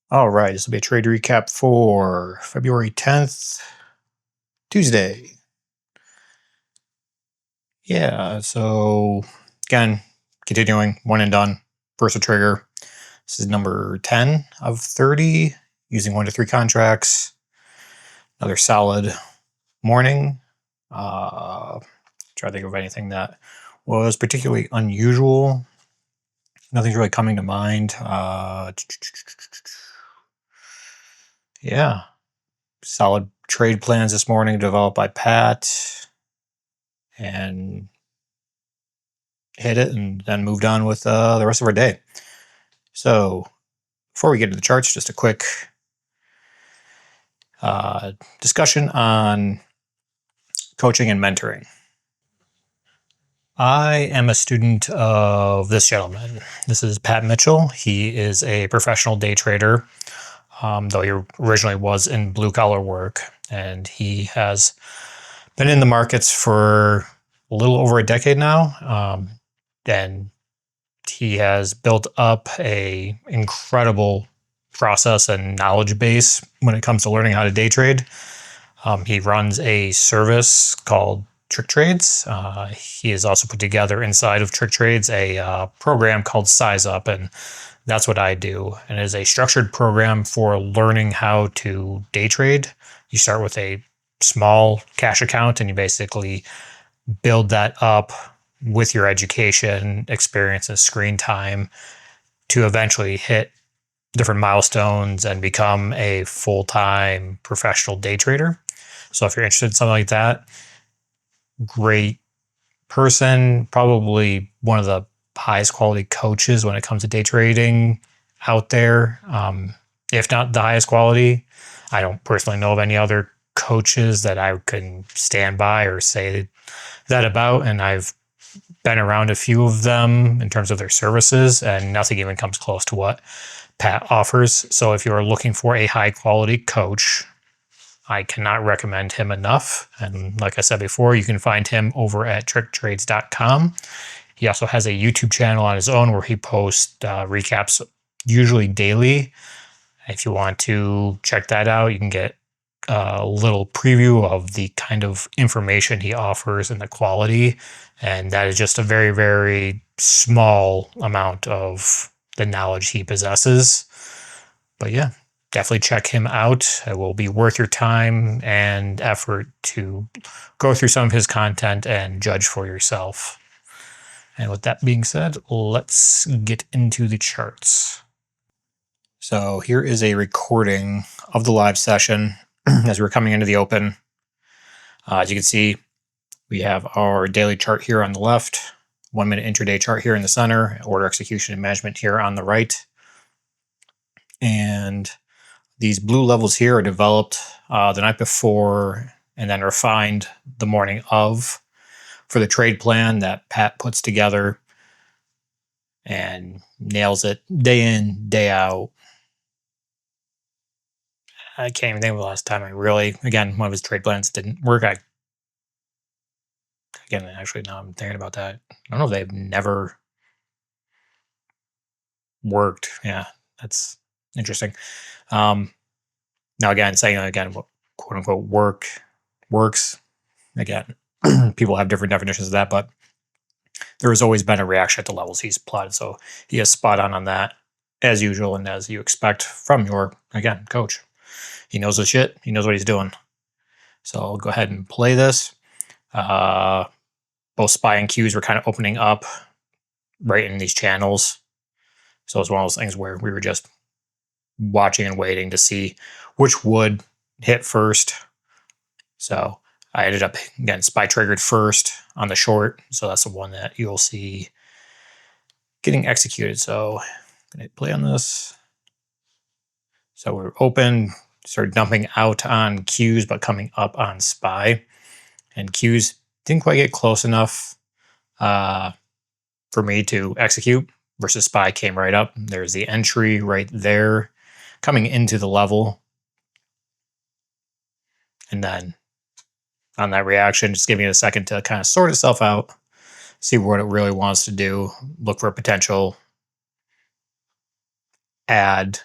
All right, this will be a trade recap for February 10th, Tuesday. Yeah, so again, continuing one and done. First trigger. This is number 10 of 30, using 1 to 3 contracts. Another solid morning. Try to think of anything that was particularly unusual. Nothing's really coming to mind. Yeah, solid trade plans this morning developed by Pat, and hit it and then moved on with the rest of our day. So before we get to the charts, just a quick discussion on coaching and mentoring. I am a student of this gentleman. This is Pat Mitchell. He is a professional day trader, though he originally was in blue collar work, and he has been in the markets for a little over a decade now. And he has built up a incredible process and knowledge base when it comes to learning how to day trade. He runs a service called Trick Trades. He has also put together inside of Trick Trades a program called SizeUp, and that's what I do. And it is a structured program for learning how to day trade. You start with a small cash account, and you basically build that up with your education, experience, and screen time to eventually hit different milestones and become a full-time professional day trader. So if you're interested in something like that, great person, probably one of the highest quality coaches when it comes to day trading out there. If not the highest quality. I don't personally know of any other coaches that I can stand by or say that about, and I've been around a few of them in terms of their services, and nothing even comes close to what Pat offers. So if you're looking for a high quality coach, I cannot recommend him enough. And like I said before, you can find him over at tricktrades.com. He also has a YouTube channel on his own where he posts recaps usually daily. If you want to check that out, you can get a little preview of the kind of information he offers and the quality. And that is just a very, very small amount of the knowledge he possesses. But yeah, definitely check him out. It will be worth your time and effort to go through some of his content and judge for yourself. And with that being said, let's get into the charts. So here is a recording of the live session as we're coming into the open. As you can see, we have our daily chart here on the left, 1 minute intraday chart here in the center, order execution and management here on the right. And these blue levels here are developed the night before and then refined the morning of for the trade plan that Pat puts together and nails it day in, day out. I can't even think of the last time again, one of his trade plans didn't work. Actually, now I'm thinking about that. I don't know if they've never worked. Yeah, that's interesting. Now, again, saying again, what quote unquote works. Again, people have different definitions of that, but there has always been a reaction at the levels he's plotted. So he is spot on that, as usual, and as you expect from your, again, coach. He knows the shit. He knows what he's doing. So I'll go ahead and play this. Both SPY and Qs were kind of opening up right in these channels. So it's one of those things where we were just watching and waiting to see which would hit first. So I ended up, again, SPY triggered first on the short. So that's the one that you'll see getting executed. So I'm going to hit play on this. So we're open, started dumping out on Qs, but coming up on SPY. And Qs didn't quite get close enough for me to execute, versus SPY came right up. There's the entry right there coming into the level. And then on that reaction, just giving it a second to kind of sort itself out, see what it really wants to do, look for a potential add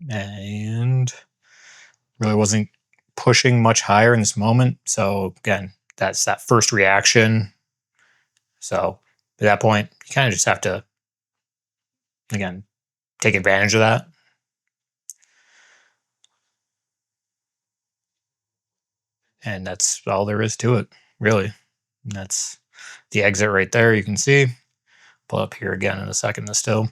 and really wasn't pushing much higher in this moment. So again, that's that first reaction. So at that point, you kind of just have to, again, take advantage of that. And that's all there is to it, really. And that's the exit right there. You can see. Pull up here again in a second still.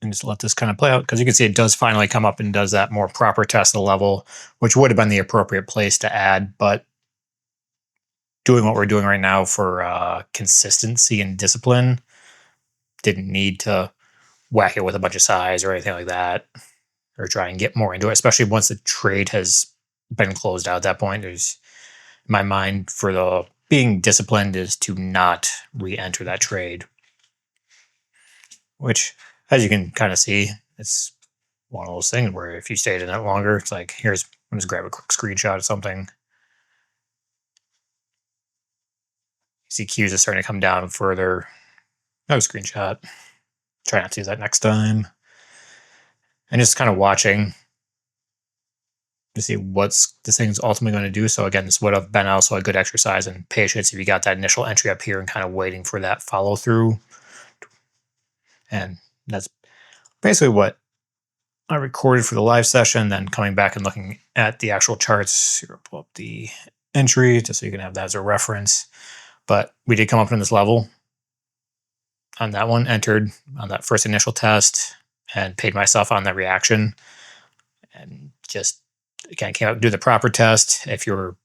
And just let this kind of play out, because you can see it does finally come up and does that more proper test of the level, which would have been the appropriate place to add. But doing what we're doing right now for consistency and discipline, didn't need to whack it with a bunch of size or anything like that, or try and get more into it, especially once the trade has been closed out at that point. There's, in my mind, for the being disciplined is to not re-enter that trade, which, as you can kind of see, it's one of those things where if you stayed in it longer, it's like, here's, I'm just grab a quick screenshot of something. You see Qs are starting to come down further. No screenshot. Try not to use that next time. And just kind of watching to see what's this thing's ultimately going to do. So again, this would have been also a good exercise in patience if you got that initial entry up here and kind of waiting for that follow through. And that's basically what I recorded for the live session, then coming back and looking at the actual charts. Here, I'll pull up the entry just so you can have that as a reference. But we did come up in this level on that one, entered on that first initial test, and paid myself on that reaction. And just, again, came up, do the proper test. If you're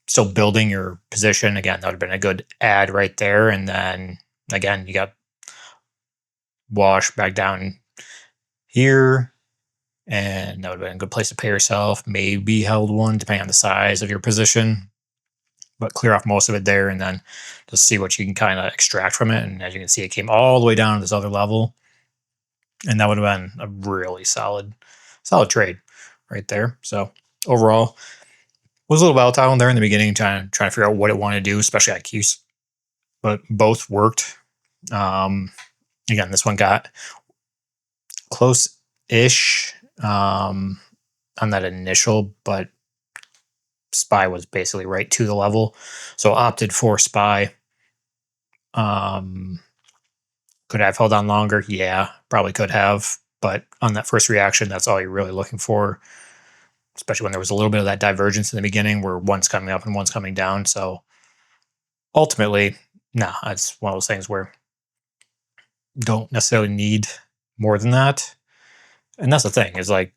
still building your position, again, that would have been a good add right there. And then, again, you got wash back down here. And that would have been a good place to pay yourself. Maybe held one, depending on the size of your position. But clear off most of it there and then just see what you can kind of extract from it. And as you can see, it came all the way down to this other level. And that would have been a really solid trade right there. So overall, was a little volatile in there in the beginning, trying to figure out what it wanted to do, especially at Qs. But both worked. Again, this one got close-ish on that initial, but SPY was basically right to the level. So opted for SPY. Could I have held on longer? Yeah, probably could have. But on that first reaction, that's all you're really looking for, especially when there was a little bit of that divergence in the beginning where one's coming up and one's coming down. So ultimately, nah, it's one of those things where you don't necessarily need more than that. And that's the thing, is like,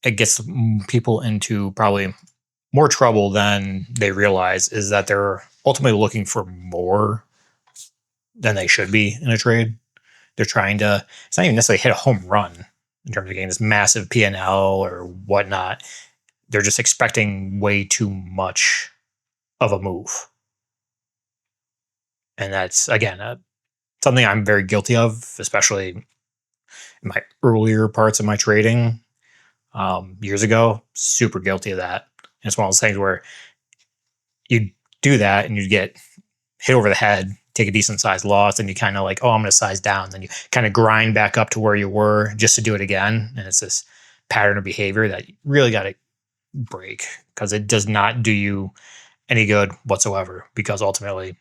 it gets people into probably more trouble than they realize, is that they're ultimately looking for more than they should be in a trade. They're trying to, it's not even necessarily hit a home run in terms of getting this massive P&L or whatnot. They're just expecting way too much of a move. And that's, again, something I'm very guilty of, especially in my earlier parts of my trading years ago. Super guilty of that. And it's one of those things where you do that and you get hit over the head, take a decent sized loss, and you kind of like, oh, I'm going to size down. Then you kind of grind back up to where you were just to do it again. And it's this pattern of behavior that you really got to break, because it does not do you any good whatsoever, because ultimately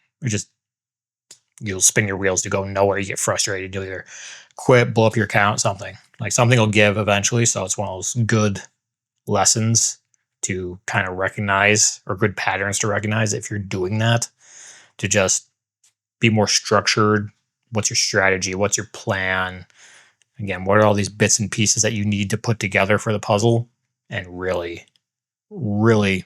you'll spin your wheels to go nowhere. You get frustrated. You'll either quit, blow up your account, something will give eventually. So it's one of those good lessons to kind of recognize, or good patterns to recognize if you're doing that, to just be more structured. What's your strategy? What's your plan? Again, what are all these bits and pieces that you need to put together for the puzzle, and really, really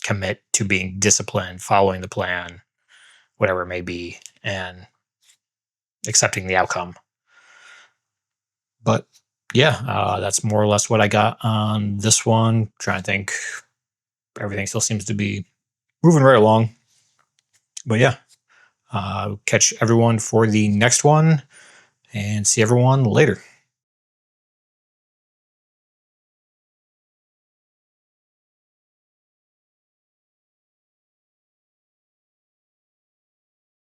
commit to being disciplined, following the plan, whatever it may be, and accepting the outcome. But yeah, that's more or less what I got on this one. Trying to think, everything still seems to be moving right along. But yeah, catch everyone for the next one, and see everyone later.